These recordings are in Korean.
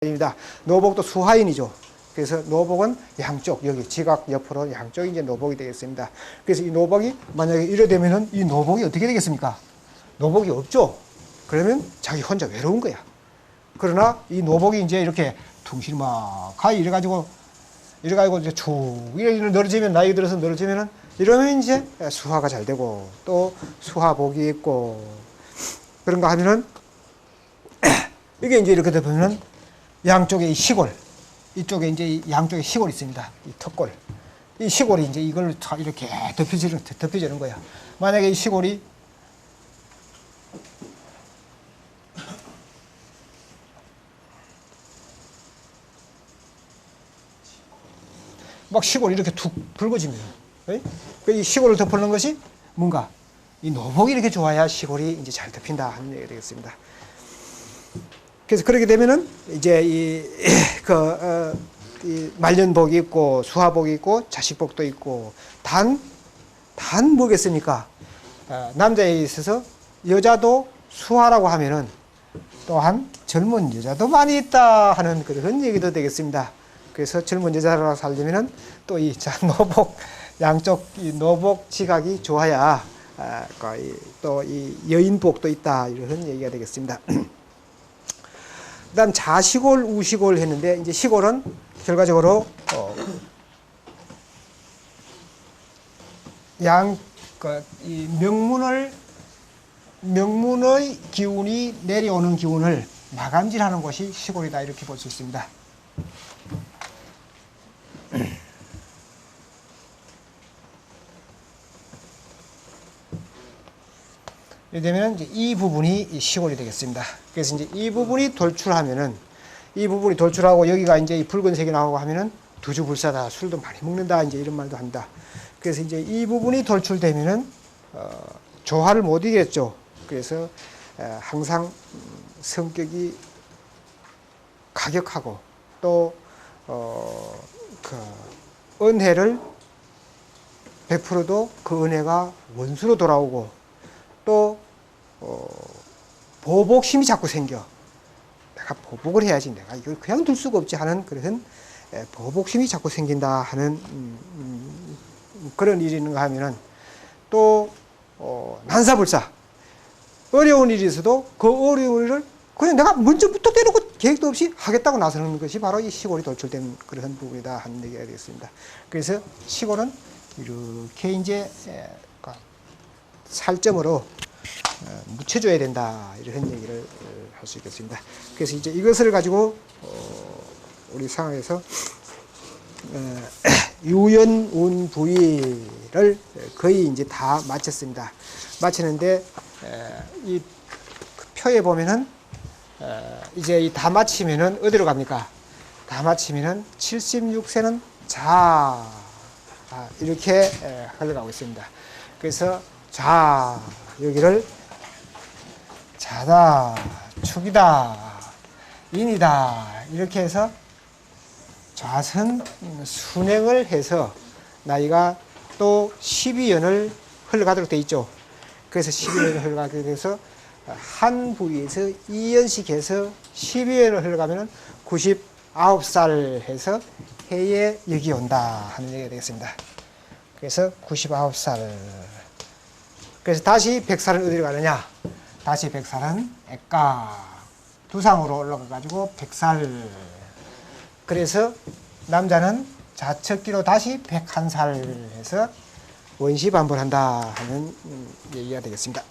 입니다. 노복도 수하인이죠. 그래서 노복은 양쪽, 여기 지각 옆으로 양쪽이 이제 노복이 되겠습니다. 그래서 이 노복이 만약에 이래 되면은 이 노복이 어떻게 되겠습니까? 노복이 없죠. 그러면 자기 혼자 외로운 거야. 그러나 이 노복이 이제 이렇게 둥실막하게 이래가지고 이제 쭉 이래 늘어지면 나이 들어서 늘어지면은 이러면 이제 수화가 잘 되고 또 수화복이 있고 그런가 하면은 이게 이제 이렇게 되면은 양쪽에 이 시골, 이쪽에 이제 양쪽에 시골이 있습니다. 이 턱골. 이 시골이 이제 이걸 이렇게 덮여주는 거야. 만약에 이 시골이 막 시골이 이렇게 툭 붉어지면, 이 시골을 덮는 것이 뭔가 이 노복이 이렇게 좋아야 시골이 이제 잘 덮인다 하는 얘기가 되겠습니다. 그래서 그렇게 되면은 이제 이 말년복이 있고 수화복이 있고 자식복도 있고 단 뭐겠습니까? 남자에 있어서 여자도 수화라고 하면은 또한 젊은 여자도 많이 있다 하는 그런 얘기도 되겠습니다. 그래서 젊은 여자라고 살려면은 또 이 노복 양쪽 이 노복 지각이 좋아야 또 이 여인복도 있다 이런 얘기가 되겠습니다. 그다음 자시골, 우시골 했는데 이제 시골은 결과적으로 이 명문의 기운이 내려오는 기운을 마감질하는 것이 시골이다 이렇게 볼 수 있습니다. 이렇게 되면 이제 이 부분이 시골이 되겠습니다. 그래서 이제 이 부분이 돌출하면은 이 부분이 돌출하고 여기가 이제 이 붉은색이 나오고 하면은 두주불사다, 술도 많이 먹는다 이제 이런 말도 합니다. 그래서 이제 이 부분이 돌출되면은 조화를 못 이겠죠. 그래서 항상 성격이 가격하고 또 은혜를 베풀어도 그 은혜가 원수로 돌아오고 또 보복심이 자꾸 생겨. 내가 보복을 해야지 내가 이걸 그냥 둘 수가 없지 하는 그런 보복심이 자꾸 생긴다 하는 그런 일이 있는가 하면은 또 난사불사 어려운 일이 있어도 그 어려운 일을 그냥 내가 먼저부터 대놓고 계획도 없이 하겠다고 나서는 것이 바로 이 시골이 돌출된 그런 부분이다 하는 얘기가 되겠습니다. 그래서 시골은 이렇게 이제 살점으로 묻혀줘야 된다 이런 얘기를 할 수 있겠습니다. 그래서 이제 이것을 가지고 우리 상황에서 유연운 부위를 거의 이제 다 마쳤습니다. 마치는데 이 표에 보면은 이제 이 다 마치면은 어디로 갑니까? 다 마치면은 76세는 자 이렇게 흘러가고 있습니다. 그래서 자 여기를 자다, 축이다, 인이다 이렇게 해서 좌선 순행을 해서 나이가 또 12연을 흘러가도록 되어 있죠. 그래서 12연을 흘러가게 돼서 한 부위에서 2연씩 해서 12연을 흘러가면 99살 해서 해에 여기 온다 하는 얘기가 되겠습니다. 그래서 99살. 그래서 다시 100살은 어디로 가느냐? 다시 100살은 액가 두상으로 올라가가지고 100살. 그래서 남자는 자척기로 다시 101살 해서 원시반복한다 하는 얘기가 되겠습니다.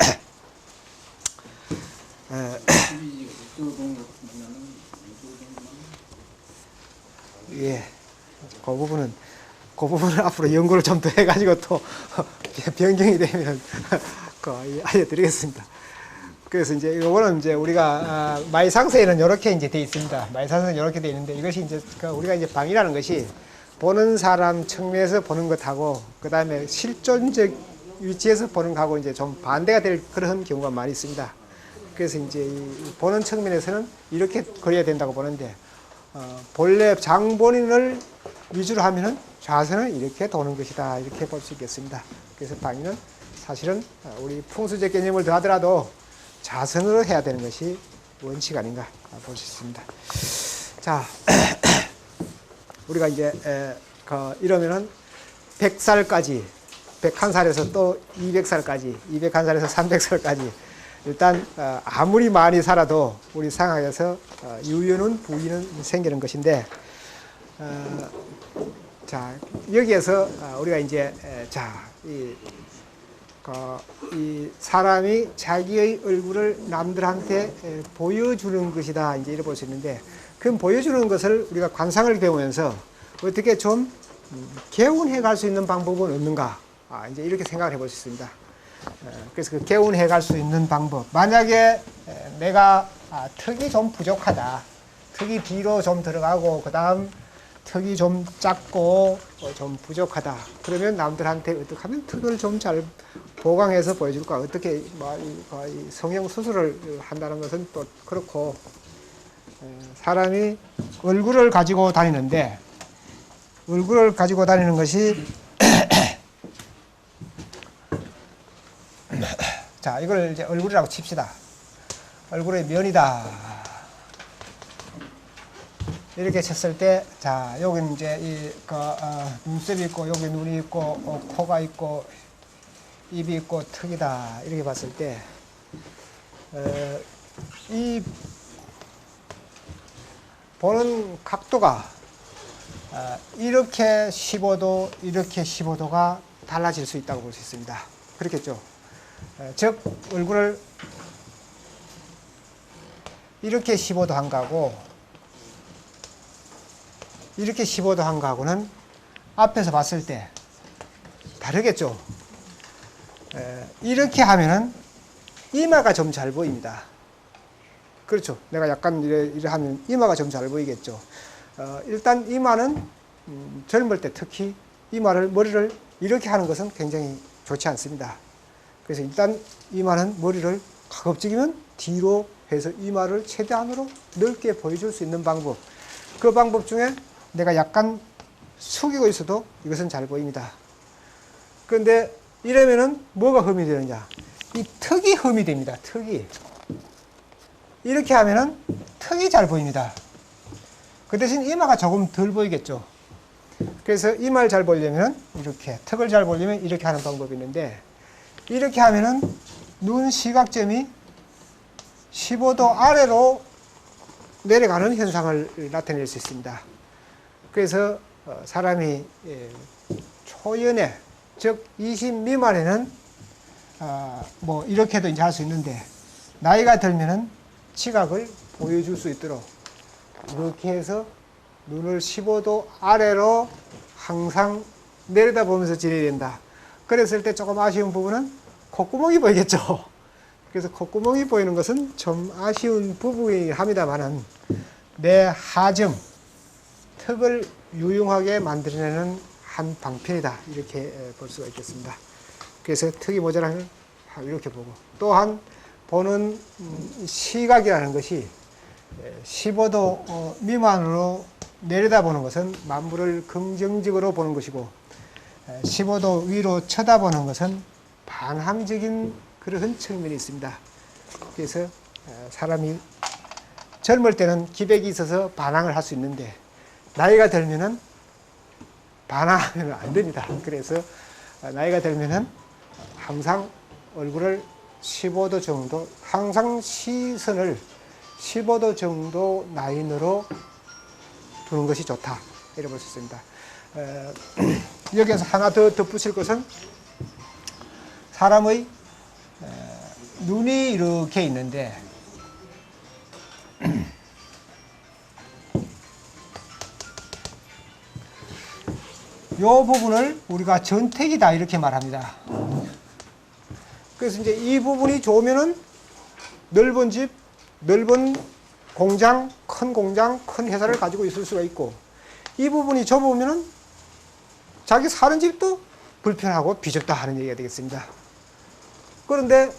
예, 그 부분은 앞으로 연구를 좀 더 해가지고 또 변경이 되면 알려드리겠습니다. 그래서 이제 이거는 이제 우리가 마이상세에는 이렇게 이제 돼 있습니다. 마이상세는 이렇게 돼 있는데 이것이 이제 우리가 이제 방이라는 것이 보는 사람 측면에서 보는 것하고 그 다음에 실존적 위치에서 보는 것하고 이제 좀 반대가 될 그런 경우가 많이 있습니다. 그래서 이제 이 보는 측면에서는 이렇게 그려야 된다고 보는데 본래 장본인을 위주로 하면은 좌선은 이렇게 도는 것이다 이렇게 볼 수 있겠습니다. 그래서 방위는 사실은 우리 풍수적 개념을 더하더라도 좌선으로 해야 되는 것이 원칙 아닌가 볼 수 있습니다. 자, 우리가 이제 이러면은 100살까지, 101살에서 또 200살까지, 201살에서 300살까지 일단 아무리 많이 살아도 우리 상황에서 유연은 부위는 생기는 것인데, 자, 여기에서 우리가 이제 이 사람이 자기의 얼굴을 남들한테 보여주는 것이다, 이제 이렇게 볼 수 있는데, 그 보여주는 것을 우리가 관상을 배우면서 어떻게 좀 개운해 갈 수 있는 방법은 없는가, 이제 이렇게 생각을 해볼 수 있습니다. 그래서 그 개운해 갈 수 있는 방법, 만약에 내가 턱이 좀 부족하다, 턱이 뒤로 좀 들어가고 그 다음 턱이 좀 작고 좀 부족하다, 그러면 남들한테 어떻게 하면 턱을 좀 잘 보강해서 보여줄까, 어떻게 성형 수술을 한다는 것은 또 그렇고, 사람이 얼굴을 가지고 다니는데, 얼굴을 가지고 다니는 것이 자, 이걸 이제 얼굴이라고 칩시다. 얼굴의 면이다. 이렇게 쳤을 때, 자, 여기 이제 눈썹이 있고, 여기 눈이 있고, 코가 있고, 입이 있고, 턱이다. 이렇게 봤을 때, 이 보는 각도가 이렇게 15도, 이렇게 15도가 달라질 수 있다고 볼 수 있습니다. 그렇겠죠? 즉, 얼굴을 이렇게 15도 한 거하고, 이렇게 15도 한 거하고는 앞에서 봤을 때 다르겠죠? 이렇게 하면은 이마가 좀 잘 보입니다. 그렇죠? 내가 약간 이래 하면 이마가 좀 잘 보이겠죠? 일단 이마는 젊을 때 특히 머리를 이렇게 하는 것은 굉장히 좋지 않습니다. 그래서 일단 이마는 머리를 가급적이면 뒤로 해서 이마를 최대한으로 넓게 보여줄 수 있는 방법, 그 방법 중에 내가 약간 숙이고 있어도 이것은 잘 보입니다. 그런데 이러면은 뭐가 흠이 되느냐, 이 턱이 흠이 됩니다. 턱이 이렇게 하면은 턱이 잘 보입니다. 그 대신 이마가 조금 덜 보이겠죠. 그래서 이마를 잘 보려면 이렇게, 턱을 잘 보려면 이렇게 하는 방법이 있는데, 이렇게 하면은 눈 시각점이 15도 아래로 내려가는 현상을 나타낼 수 있습니다. 그래서 사람이 초연에, 즉 20 미만에는 뭐 이렇게도 이제 할 수 있는데, 나이가 들면은 지각을 보여줄 수 있도록 이렇게 해서 눈을 15도 아래로 항상 내려다보면서 지내야 된다. 그랬을 때 조금 아쉬운 부분은 콧구멍이 보이겠죠. 그래서 콧구멍이 보이는 것은 좀 아쉬운 부분이긴 합니다만은, 내 하점, 턱을 유용하게 만들어내는 한 방편이다, 이렇게 볼 수가 있겠습니다. 그래서 턱이 모자라면 이렇게 보고, 또한 보는 시각이라는 것이 15도 미만으로 내려다보는 것은 만물을 긍정적으로 보는 것이고, 15도 위로 쳐다보는 것은 반항적인 그런 측면이 있습니다. 그래서 사람이 젊을 때는 기백이 있어서 반항을 할 수 있는데, 나이가 들면은 반항하면 안 됩니다. 그래서 나이가 들면은 항상 얼굴을 15도 정도, 항상 시선을 15도 정도 라인으로 두는 것이 좋다, 이렇게 볼 수 있습니다. 여기에서 하나 더 덧붙일 것은, 사람의 눈이 이렇게 있는데, 이 부분을 우리가 전택이다, 이렇게 말합니다. 그래서 이제 이 부분이 좋으면은 넓은 집, 넓은 공장, 큰 회사를 가지고 있을 수가 있고, 이 부분이 좁으면은 자기 사는 집도 불편하고 비좁다 하는 얘기가 되겠습니다. 그런데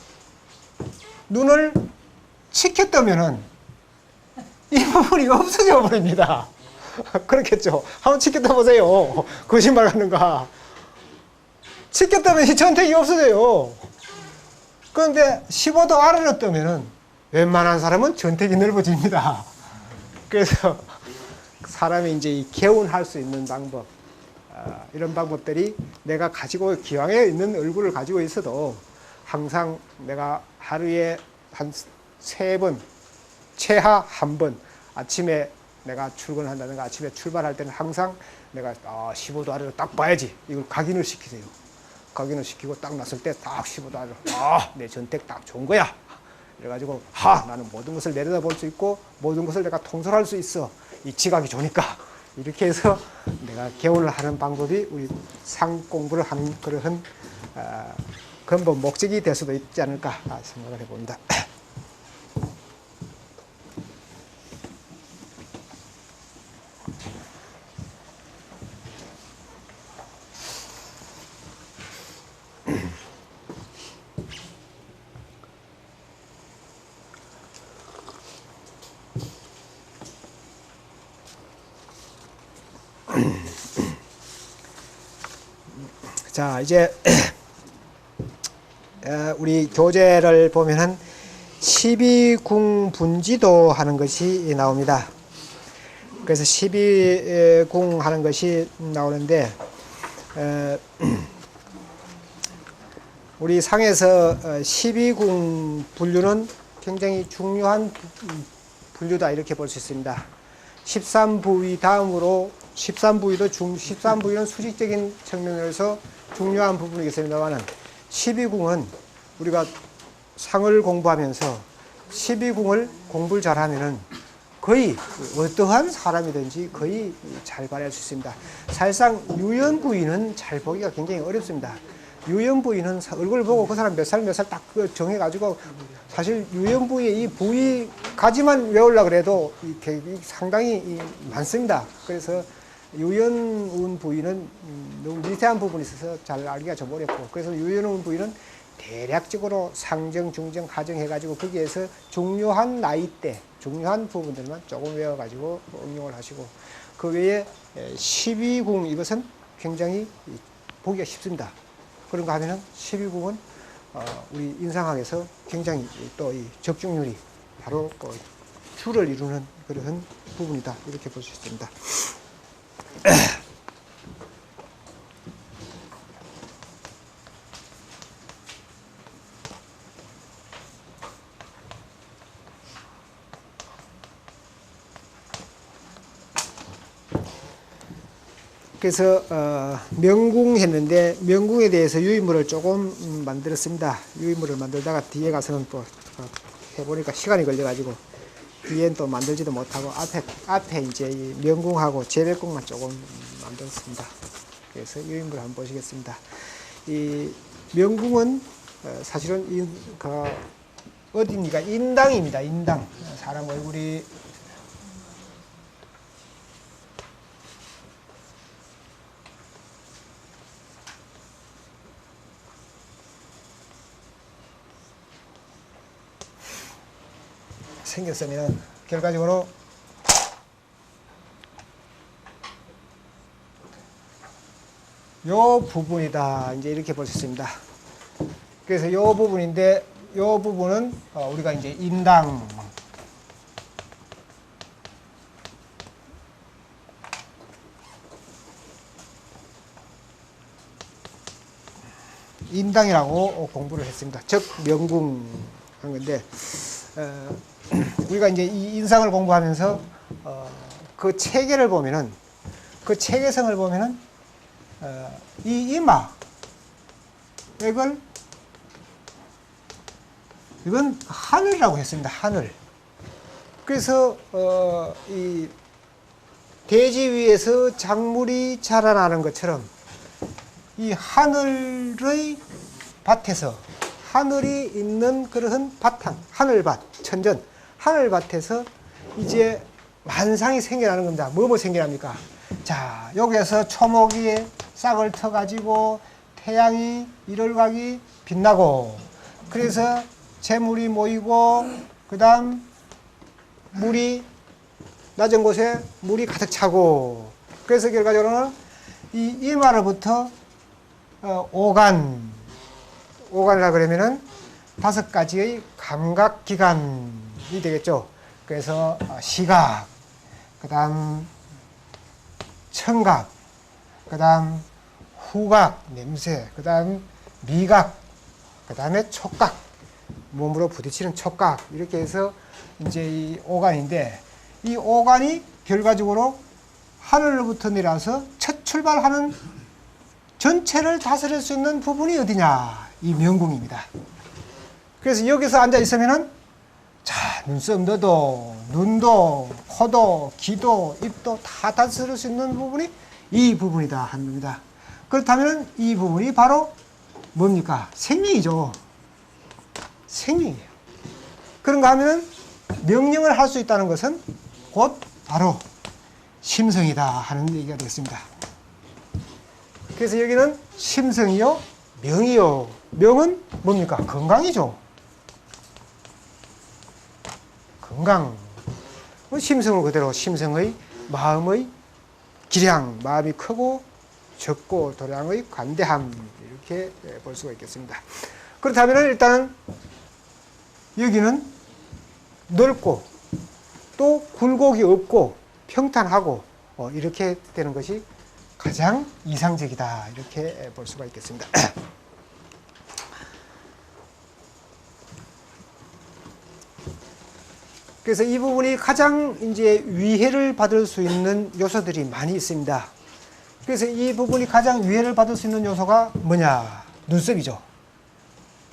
눈을 치켜 뜨면은 이 부분이 없어져 버립니다. 그렇겠죠? 한번 치켜 떠보세요. 거짓말 하는가. 치켜 뜨면 이 전택이 없어져요. 그런데 15도 아래로 뜨면은 웬만한 사람은 전택이 넓어집니다. 그래서 사람이 이제 이 개운할 수 있는 방법, 이런 방법들이 내가 가지고 기왕에 있는 얼굴을 가지고 있어도 항상 내가 하루에 한 3번, 최하 1번 아침에 내가 출근한다든가 아침에 출발할 때는 항상 내가 15도 아래로 딱 봐야지. 이걸 각인을 시키세요. 각인을 시키고 딱 났을 때 딱 15도 아래로 내 전택 딱 좋은 거야. 그래가지고 나는 모든 것을 내려다볼 수 있고 모든 것을 내가 통솔할 수 있어. 이 지각이 좋으니까. 이렇게 해서 내가 개운을 하는 방법이 우리 상 공부를 하는 그러한 근본 목적이 될 수도 있지 않을까 생각을 해봅니다. 자, 이제 우리 교재를 보면은 12궁 분지도 하는 것이 나옵니다. 그래서 12궁 하는 것이 나오는데 우리 상에서 12궁 분류는 굉장히 중요한 분류다 이렇게 볼 수 있습니다. 13부위 다음으로 13부위는 수직적인 측면에서 중요한 부분이겠습니다만 12궁은 우리가 상을 공부하면서 12궁을 공부를 잘하면은 거의 어떠한 사람이든지 거의 잘 발휘할 수 있습니다. 사실상 유연부위는 잘 보기가 굉장히 어렵습니다. 유연부위는 얼굴 보고 그 사람 몇 살 딱 정해가지고 사실 유연부위의 이 부위까지만 외우려고 그래도 상당히 많습니다. 그래서 유연운 부위는 너무 미세한 부분이 있어서 잘 알기가 좀 어렵고 그래서 유연운 부위는 대략적으로 상정, 중정, 하정 해가지고 거기에서 중요한 나이대, 중요한 부분들만 조금 외워가지고 응용을 하시고 그 외에 12궁 이것은 굉장히 보기가 쉽습니다. 그런가 하면은 12궁은 우리 인상학에서 굉장히 또 이 적중률이 바로 주를 이루는 그런 부분이다 이렇게 볼 수 있습니다. 그래서 명궁 했는데 명궁에 대해서 유인물을 조금 만들었습니다. 유인물을 만들다가 뒤에 가서는 또 해보니까 시간이 걸려가지고 뒤엔 또 만들지도 못하고 앞에 이제 이 명궁하고 재별궁만 조금 만들었습니다. 그래서 유인물 한번 보시겠습니다. 이 명궁은 사실은 어디니까 인당입니다. 인당. 사람 얼굴이 생겼으면 결과적으로 요 부분이다 이제 이렇게 볼 수 있습니다. 그래서 요 부분인데 요 부분은 우리가 이제 인당 인당이라고 공부를 했습니다. 즉 명궁 하는 건데 우리가 이제 이 인상을 공부하면서 그 체계를 보면은 그 체계성을 보면은 이 이마 이건 하늘이라고 했습니다. 하늘. 그래서 이 대지 위에서 작물이 자라나는 것처럼 이 하늘의 밭에서 하늘이 있는 그런 바탕, 하늘밭, 천전, 하늘밭에서 이제 만상이 생겨나는 겁니다. 뭐 생겨납니까? 자, 여기에서 초목이 싹을 터가지고 태양이 일월각이 빛나고 그래서 재물이 모이고 그 다음 물이 낮은 곳에 물이 가득 차고 그래서 결과적으로는 이 이마로부터 오간이라 그러면은 5가지의 감각기관이 되겠죠. 그래서 시각, 그 다음 청각, 그 다음 후각, 냄새, 그 다음 미각, 그 다음에 촉각, 몸으로 부딪히는 촉각, 이렇게 해서 이제 이 오간인데, 이 오간이 결과적으로 하늘로부터 내려서 첫 출발하는 전체를 다스릴 수 있는 부분이 어디냐? 이 명궁입니다. 그래서 여기서 앉아 있으면은, 자, 눈썹 너도, 눈도, 코도, 귀도, 입도 다 다스릴 수 있는 부분이 이 부분이다 하는 겁니다. 그렇다면 이 부분이 바로 뭡니까? 생명이죠. 생명이에요. 그런가 하면 명령을 할 수 있다는 것은 곧 바로 심성이다 하는 얘기가 되겠습니다. 그래서 여기는 심성이요, 명이요. 명은 뭡니까? 건강이죠. 건강. 심성을 그대로 심성의 마음의 기량, 마음이 크고 적고 도량의 관대함, 이렇게 볼 수가 있겠습니다. 그렇다면 일단은 여기는 넓고 또 굴곡이 없고 평탄하고 이렇게 되는 것이 가장 이상적이다, 이렇게 볼 수가 있겠습니다. 그래서 이 부분이 가장 이제 위해를 받을 수 있는 요소들이 많이 있습니다. 그래서 이 부분이 가장 위해를 받을 수 있는 요소가 뭐냐? 눈썹이죠.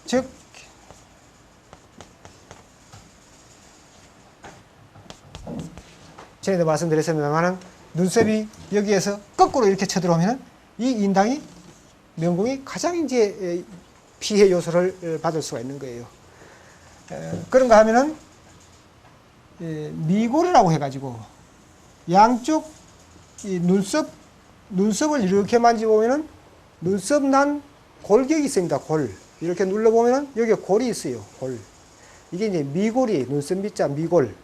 즉, 전에도 말씀드렸습니다만 눈썹이 여기에서 거꾸로 이렇게 쳐들어오면 이 인당이 명궁이 가장 이제 피해 요소를 받을 수가 있는 거예요. 그런가 하면은 미골이라고 해가지고 양쪽 이 눈썹을 이렇게 만져보면은 눈썹 난 골격이 있습니다. 골. 이렇게 눌러보면은 여기에 골이 있어요. 골. 이게 이제 미골이, 눈썹 밑자 미골.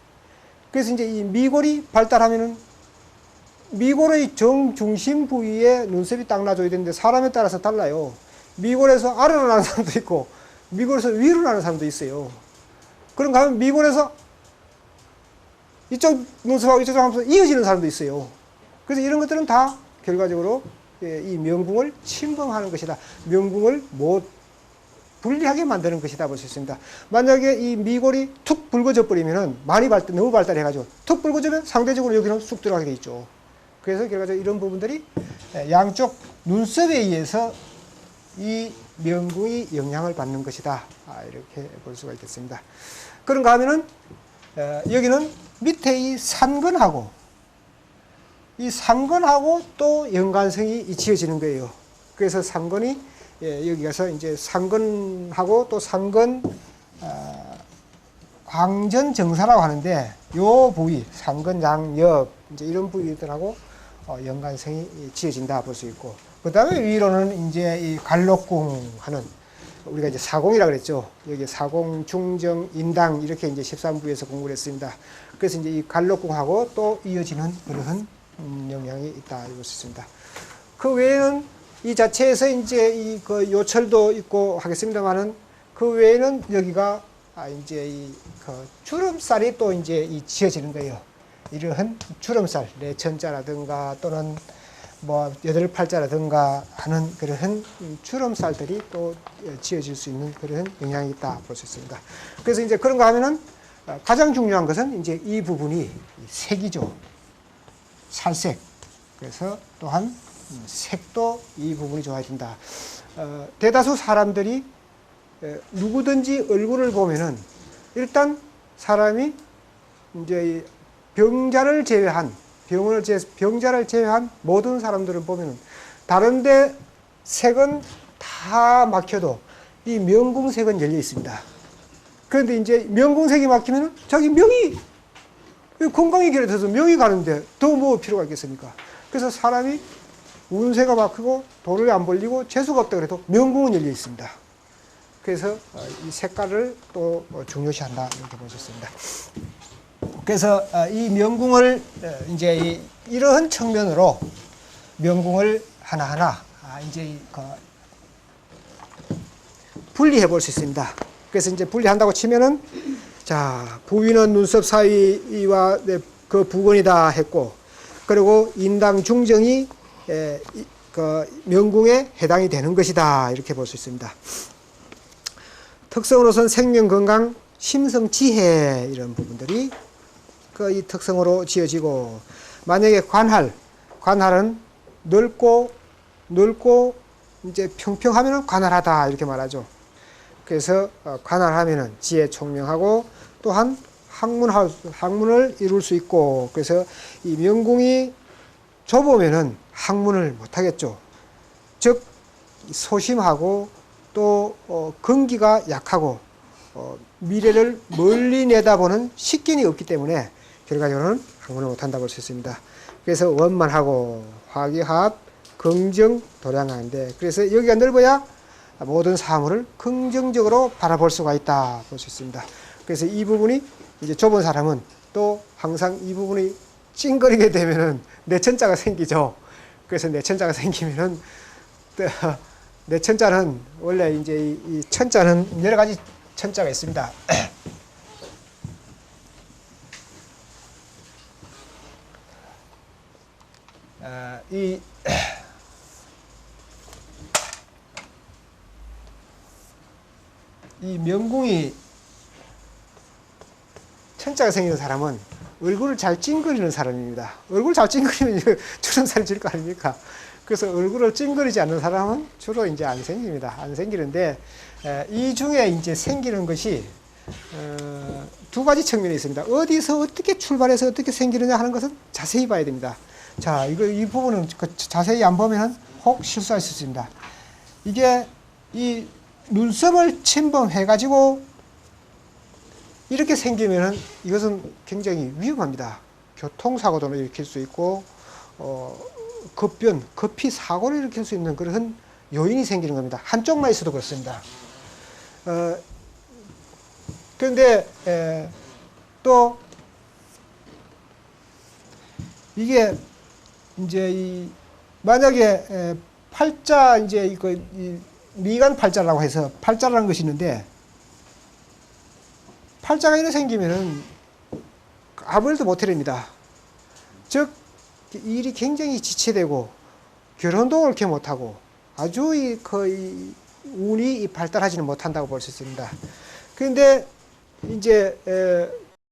그래서 이제 이 미골이 발달하면은 미골의 정중심 부위에 눈썹이 딱 놔줘야 되는데 사람에 따라서 달라요. 미골에서 아래로 나는 사람도 있고 미골에서 위로 나는 사람도 있어요. 그런가 하면 미골에서 이쪽 눈썹하고 이쪽 하면서 이어지는 사람도 있어요. 그래서 이런 것들은 다 결과적으로 이 명궁을 침범하는 것이다. 명궁을 못 불리하게 만드는 것이다 볼 수 있습니다. 만약에 이 미골이 툭 붉어져 버리면은 너무 발달해가지고 툭 붉어지면 상대적으로 여기는 쑥 들어가게 돼 있죠. 그래서 결과적으로 이런 부분들이 양쪽 눈썹에 의해서 이 명궁이 영향을 받는 것이다. 이렇게 볼 수가 있겠습니다. 그런가 하면은 여기는 밑에 이 상근하고 또 연관성이 지어지는 거예요. 그래서 상근이 여기가서 이제 상근하고 또 상근 광전정사라고 하는데 요 부위 상근 양옆 이제 이런 부위들하고 연관성이 지어진다 볼 수 있고, 그 다음에 위로는 이제 이 갈록궁 하는 우리가 이제 사공이라 그랬죠. 여기 사공, 중정, 인당 이렇게 이제 13부에서 공부를 했습니다. 그래서 이제 이 갈록궁하고 또 이어지는 그런 영향이 있다 볼 수 있습니다. 그 외에는 이 자체에서 이제 이 그 요철도 있고 하겠습니다만은 그 외에는 여기가 이제 이 그 주름살이 또 이제 지어지는 거예요. 이러한 주름살, 내천자라든가 또는 뭐 여덟 팔자라든가 하는 그런 주름살들이 또 지어질 수 있는 그런 영향이 있다 볼 수 있습니다. 그래서 이제 그런가 하면은 가장 중요한 것은 이제 이 부분이 색이죠. 살색. 그래서 또한 색도 이 부분이 좋아야 된다. 대다수 사람들이 누구든지 얼굴을 보면은 일단 사람이 이제 병자를 제외한 모든 사람들을 보면은 다른데 색은 다 막혀도 이 명궁색은 열려 있습니다. 그런데 이제 명궁색이 막히면은 자기 명이 건강이 길어져서 명이 가는데 더 뭐 필요가 있겠습니까? 그래서 사람이 운세가 막히고 돈을 안 벌리고 재수가 없다 그래도 명궁은 열려 있습니다. 그래서 이 색깔을 또 중요시한다 이렇게 보셨습니다. 그래서 이 명궁을 이제 이러한 측면으로 명궁을 하나하나 이제 분리해 볼 수 있습니다. 그래서 이제 분리한다고 치면은 자, 부위는 눈썹 사이와 그 부근이다 했고, 그리고 인당 중정이 그 명궁에 해당이 되는 것이다. 이렇게 볼 수 있습니다. 특성으로서는 생명, 건강, 심성, 지혜 이런 부분들이 그 이 특성으로 지어지고, 만약에 관할은 넓고 이제 평평하면은 관할하다 이렇게 말하죠. 그래서 관할하면은 지혜 총명하고 또한 학문을 이룰 수 있고, 그래서 이 명궁이 좁으면은 학문을 못 하겠죠. 즉 소심하고 또 근기가 약하고 미래를 멀리 내다보는 식견이 없기 때문에 결과적으로는 학문을 못 한다고 볼 수 있습니다. 그래서 원만하고 화기화합, 긍정, 도량하는데, 그래서 여기가 넓어야 모든 사물을 긍정적으로 바라볼 수가 있다 볼 수 있습니다. 그래서 이 부분이 이제 좁은 사람은 또 항상 이 부분이 찡거리게 되면은 내천자가 생기죠. 그래서 내천자가 생기면은 내천자는 원래 이제 이 천자는 여러 가지 천자가 있습니다. 이 명궁이 천자가 생기는 사람은 얼굴을 잘 찡그리는 사람입니다. 얼굴 잘 찡그리면 주름살이 질 거 아닙니까? 그래서 얼굴을 찡그리지 않는 사람은 주로 이제 안 생깁니다. 안 생기는데, 이 중에 이제 생기는 것이 두 가지 측면이 있습니다. 어디서 어떻게 출발해서 어떻게 생기느냐 하는 것은 자세히 봐야 됩니다. 자, 이 부분은 자세히 안 보면 혹 실수할 수 있습니다. 이게 이 눈썹을 침범해가지고 이렇게 생기면은 이것은 굉장히 위험합니다. 교통사고도 일으킬 수 있고, 급히 사고를 일으킬 수 있는 그런 요인이 생기는 겁니다. 한쪽만 있어도 그렇습니다. 그런데 또 이게 이제 만약에 팔자 이제 이 미간 팔자라고 해서 팔자라는 것이 있는데, 팔자가 이렇게 생기면은 아무 일도 못 해냅니다. 즉 일이 굉장히 지체되고 결혼도 옳게 못하고 아주 거의 운이 발달하지는 못한다고 볼 수 있습니다. 그런데 이제